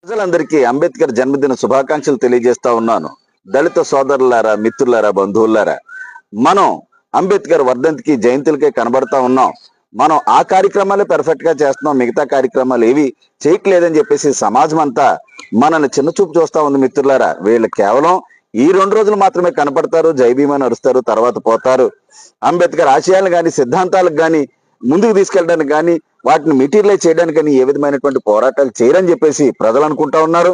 ప్రజలందరికీ అంబేద్కర్ జన్మదిన శుభాకాంక్షలు తెలియజేస్తా ఉన్నాను. దళిత సోదరులారా, మిత్రులారా, బంధువులారా, మనం అంబేద్కర్ వర్ధంతికి జయంతులకే కనబడతా ఉన్నాం. మనం ఆ కార్యక్రమాలే పెర్ఫెక్ట్ గా చేస్తున్నాం, మిగతా కార్యక్రమాలు ఏవి చేయట్లేదని చెప్పేసి సమాజం అంతా మనల్ని చిన్నచూపు చూస్తా ఉంది. మిత్రులారా, వీళ్ళు కేవలం ఈ 2 రోజులు మాత్రమే కనపడతారు, జై భీమని అరుస్తారు, తర్వాత పోతారు. అంబేద్కర్ ఆశయాలను కానీ సిద్ధాంతాలకు కానీ ముందుకు తీసుకెళ్ళడానికి కానీ వాటిని మెటీరియలైజ్ చేయడానికి కానీ ఏ విధమైనటువంటి పోరాటాలు చేయరని చెప్పేసి ప్రజలు అనుకుంటా ఉన్నారు.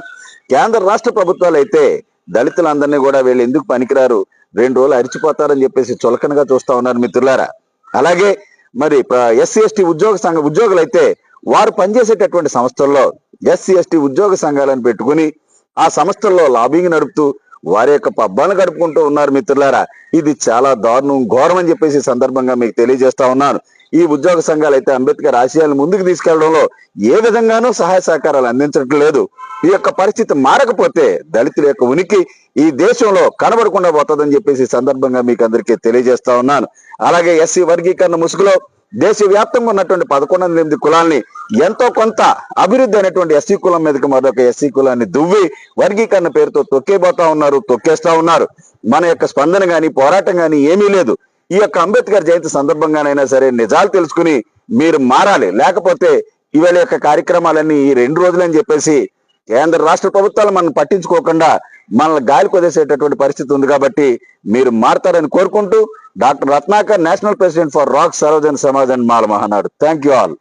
కేంద్ర రాష్ట్ర ప్రభుత్వాలు అయితే దళితులందరినీ కూడా వీళ్ళు ఎందుకు పనికిరారు, 2 రోజులు అరిచిపోతారని చెప్పేసి చులకనగా చూస్తా ఉన్నారు. మిత్రులారా, అలాగే మరి ఎస్సీ ఎస్టీ ఉద్యోగులు అయితే వారు పనిచేసేటటువంటి సంస్థల్లో ఎస్సీ ఎస్టీ ఉద్యోగ సంఘాలను పెట్టుకుని ఆ సంస్థల్లో లాబింగ్ నడుపుతూ వారి యొక్క పబ్బాలను గడుపుకుంటూ ఉన్నారు. మిత్రులారా, ఇది చాలా దారుణం, ఘోరం అని చెప్పేసి సందర్భంగా మీకు తెలియజేస్తా ఉన్నాను. ఈ ఉద్యోగ సంఘాలు అయితే అంబేద్కర్ ఆశయాలను ముందుకు తీసుకెళ్లడంలో ఏ విధంగానూ సహాయ సహకారాలు అందించడం లేదు. ఈ యొక్క పరిస్థితి మారకపోతే దళితుల యొక్క ఉనికి ఈ దేశంలో కనబడకుండా పోతుందని చెప్పేసి సందర్భంగా మీకు అందరికీ తెలియజేస్తా ఉన్నాను. అలాగే ఎస్సీ వర్గీకరణ ముసుగులో దేశవ్యాప్తంగా ఉన్నటువంటి 11 కులాల్ని ఎంతో కొంత అభివృద్ధి అనేటువంటి ఎస్సీ కులం మీదకి మరొక ఎస్సీ కులాన్ని దువ్వి వర్గీకరణ పేరుతో తొక్కేస్తా ఉన్నారు. మన యొక్క స్పందన గాని పోరాటం గాని ఏమీ లేదు. ఈ యొక్క అంబేద్కర్ జయంతి సందర్భంగానైనా సరే నిజాలు తెలుసుకుని మీరు మారాలి. లేకపోతే ఇవాళ యొక్క కార్యక్రమాలన్నీ ఈ 2 రోజులని చెప్పేసి కేంద్ర రాష్ట్ర ప్రభుత్వాలు మనం పట్టించుకోకుండా మనల్ని గాలి కొదేసేటటువంటి పరిస్థితి ఉంది. కాబట్టి మీరు మారతారని కోరుకుంటూ doctor Ratnakar, national president for రాక్ Sarvajan Samaj and Mala Mahanadu. Thank you all.